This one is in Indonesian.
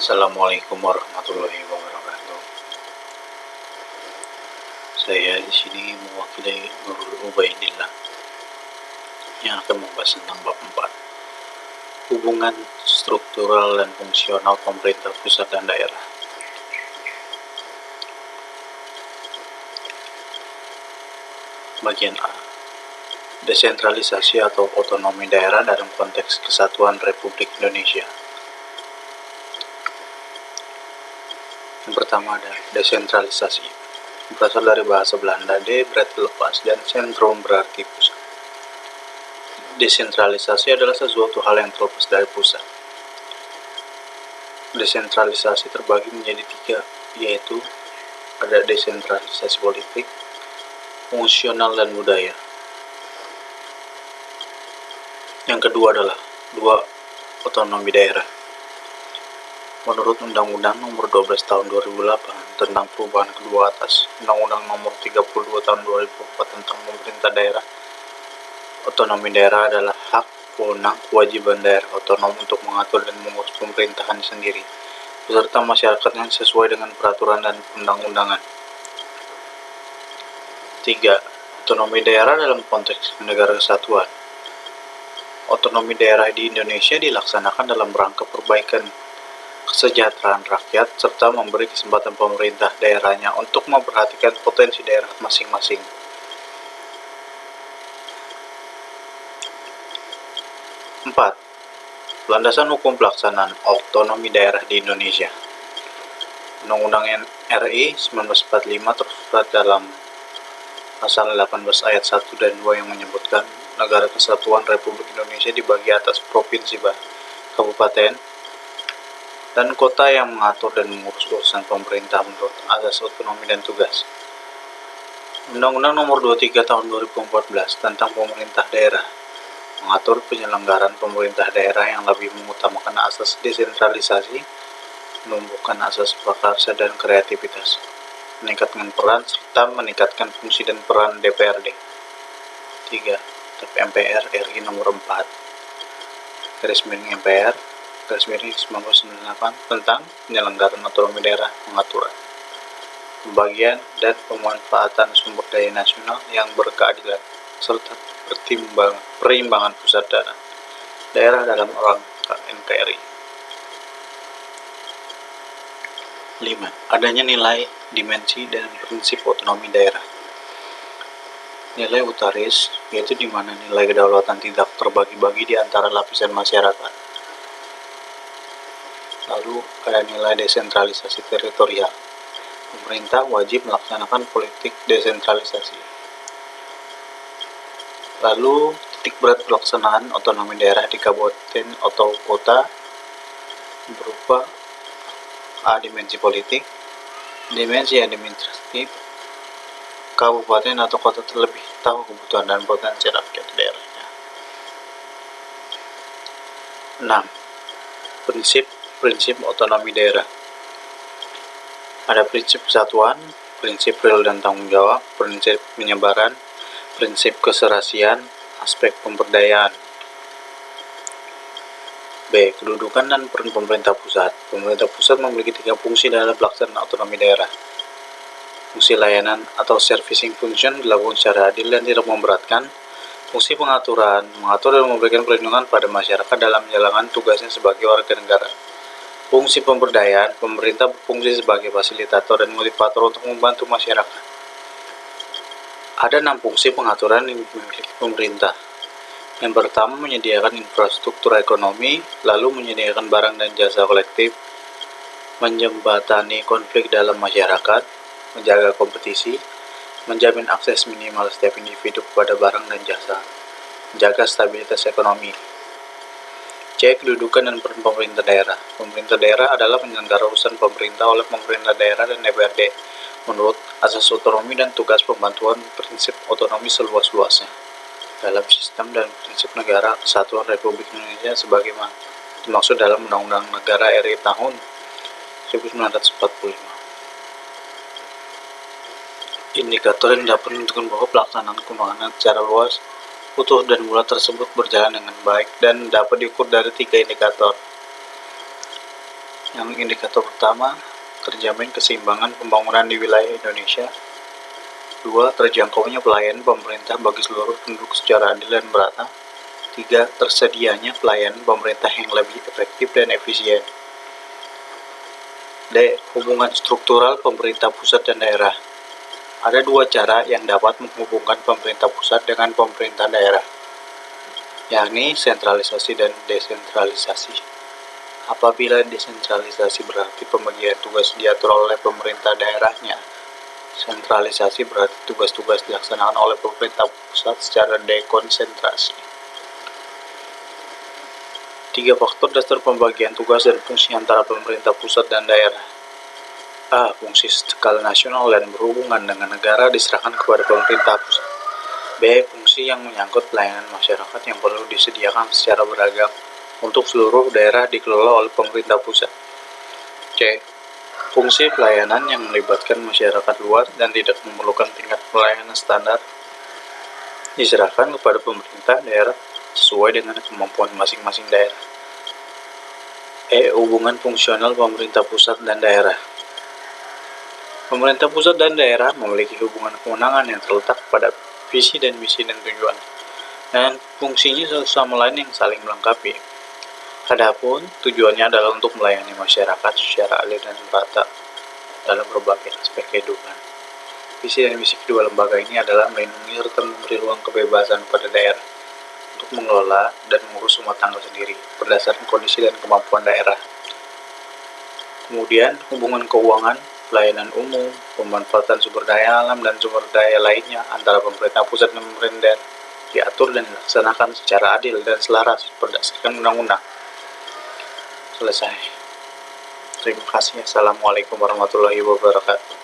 Assalamualaikum warahmatullahi wabarakatuh. Saya di sini mewakili Nurul Ubaidillah yang akan membahas tentang bab 4, hubungan struktural dan fungsional pemerintah pusat dan daerah. Bagian A. Desentralisasi atau otonomi daerah dalam konteks kesatuan Republik Indonesia. Yang pertama ada desentralisasi. Berasal dari bahasa Belanda, de berarti lepas dan sentrum berarti pusat. Desentralisasi adalah sesuatu hal yang terlepas dari pusat. Desentralisasi terbagi menjadi 3, yaitu ada desentralisasi politik, fungsional, dan budaya. Yang kedua adalah 2, otonomi daerah. Menurut Undang-Undang Nomor 12 Tahun 2008 tentang perubahan kedua atas, Undang-Undang Nomor 32 Tahun 2004 tentang pemerintah daerah, otonomi daerah adalah hak, wewenang, kewajiban daerah otonom untuk mengatur dan mengurus pemerintahan sendiri, beserta masyarakat yang sesuai dengan peraturan dan undang-undangan. 3. Otonomi daerah dalam konteks negara kesatuan. Otonomi daerah di Indonesia dilaksanakan dalam rangka perbaikan kesejahteraan rakyat serta memberi kesempatan pemerintah daerahnya untuk memperhatikan potensi daerah masing-masing. 4. Landasan hukum pelaksanaan otonomi daerah di Indonesia. Undang-Undang RI 1945 tersurat dalam pasal 18 ayat 1 dan 2 yang menyebutkan negara kesatuan Republik Indonesia dibagi atas provinsi, kabupaten, dan kota yang mengatur dan mengurus urusan pemerintah menurut azas otonomi dan tugas. Undang-Undang Nomor 23 Tahun 2014 tentang pemerintah daerah mengatur penyelenggaraan pemerintah daerah yang lebih mengutamakan asas desentralisasi, menumbuhkan asas prakarsa dan kreativitas, meningkatkan peran serta meningkatkan fungsi dan peran DPRD. 3. MPR RI Nomor 4 MPR 1998 tentang penyelenggaraan otonomi daerah mengatur pembagian dan pemanfaatan sumber daya nasional yang berkeadilan serta perimbangan pusat dan daerah dalam rangka NKRI. 5. Adanya nilai, dimensi, dan prinsip otonomi daerah. Nilai utaris, yaitu di mana nilai kedaulatan tidak terbagi-bagi di antara lapisan masyarakat. Lalu ada nilai desentralisasi teritorial. Pemerintah wajib melaksanakan politik desentralisasi. Lalu titik berat pelaksanaan otonomi daerah di kabupaten atau kota berupa A. Dimensi politik, dimensi administratif. Kabupaten atau kota terlebih tahu kebutuhan dan potensi rakyat daerahnya. 6. Prinsip otonomi daerah. Ada prinsip kesatuan, prinsip real dan tanggung jawab, prinsip penyebaran, prinsip keserasian, aspek pemberdayaan. B. Kedudukan dan peran pemerintah pusat. Pemerintah pusat memiliki 3 fungsi dalam pelaksanaan otonomi daerah. Fungsi layanan atau servicing function dilakukan secara adil dan tidak memberatkan. Fungsi pengaturan, mengatur dan memberikan perlindungan pada masyarakat dalam menjalankan tugasnya sebagai warga negara. Fungsi pemberdayaan, pemerintah berfungsi sebagai fasilitator dan motivator untuk membantu masyarakat. Ada 6 fungsi pengaturan yang dimiliki pemerintah. Yang pertama, menyediakan infrastruktur ekonomi, lalu menyediakan barang dan jasa kolektif, menjembatani konflik dalam masyarakat, menjaga kompetisi, menjamin akses minimal setiap individu kepada barang dan jasa, menjaga stabilitas ekonomi. C. Kedudukan dan peran pemerintah daerah. Pemerintah daerah adalah penyelenggara urusan pemerintah oleh pemerintah daerah dan DPRD menurut asas otonomi dan tugas pembantuan prinsip otonomi seluas-luasnya dalam sistem dan prinsip negara kesatuan Republik Indonesia sebagaimana dimaksud dalam Undang-Undang Negara RI tahun 1945. Indikator yang dapat menentukan bahwa pelaksanaan pembangunan secara luas, utuh dan bulat tersebut berjalan dengan baik dan dapat diukur dari 3 indikator. Yang indikator pertama, terjamin keseimbangan pembangunan di wilayah Indonesia. 2. Terjangkaunya pelayanan pemerintah bagi seluruh penduduk secara adil dan merata. 3. Tersedianya pelayanan pemerintah yang lebih efektif dan efisien. D. Hubungan struktural pemerintah pusat dan daerah. Ada dua cara yang dapat menghubungkan pemerintah pusat dengan pemerintah daerah, yakni sentralisasi dan desentralisasi. Apabila desentralisasi berarti pembagian tugas diatur oleh pemerintah daerahnya, sentralisasi berarti tugas-tugas dilaksanakan oleh pemerintah pusat secara dekonsentrasi. 3 faktor dasar pembagian tugas dan fungsi antara pemerintah pusat dan daerah. A. Fungsi skala nasional dan berhubungan dengan negara diserahkan kepada pemerintah pusat. B. Fungsi yang menyangkut pelayanan masyarakat yang perlu disediakan secara beragam untuk seluruh daerah dikelola oleh pemerintah pusat. C. Fungsi pelayanan yang melibatkan masyarakat luas dan tidak memerlukan tingkat pelayanan standar diserahkan kepada pemerintah daerah sesuai dengan kemampuan masing-masing daerah. E. Hubungan fungsional pemerintah pusat dan daerah. Pemerintah pusat dan daerah memiliki hubungan kewenangan yang terletak pada visi dan misi dan tujuan, dan fungsinya satu sama lain yang saling melengkapi. Adapun tujuannya adalah untuk melayani masyarakat secara adil dan merata dalam berbagai aspek kehidupan. Visi dan misi kedua lembaga ini adalah melindungi serta memberi ruang kebebasan pada daerah untuk mengelola dan mengurus rumah tangga sendiri berdasarkan kondisi dan kemampuan daerah. Kemudian, hubungan keuangan, pelayanan umum, pemanfaatan sumber daya alam dan sumber daya lainnya antara pemerintah pusat dan pemerintah daerah diatur dan dilaksanakan secara adil dan selaras berdasarkan undang-undang. Selesai. Terima kasih. Assalamualaikum warahmatullahi wabarakatuh.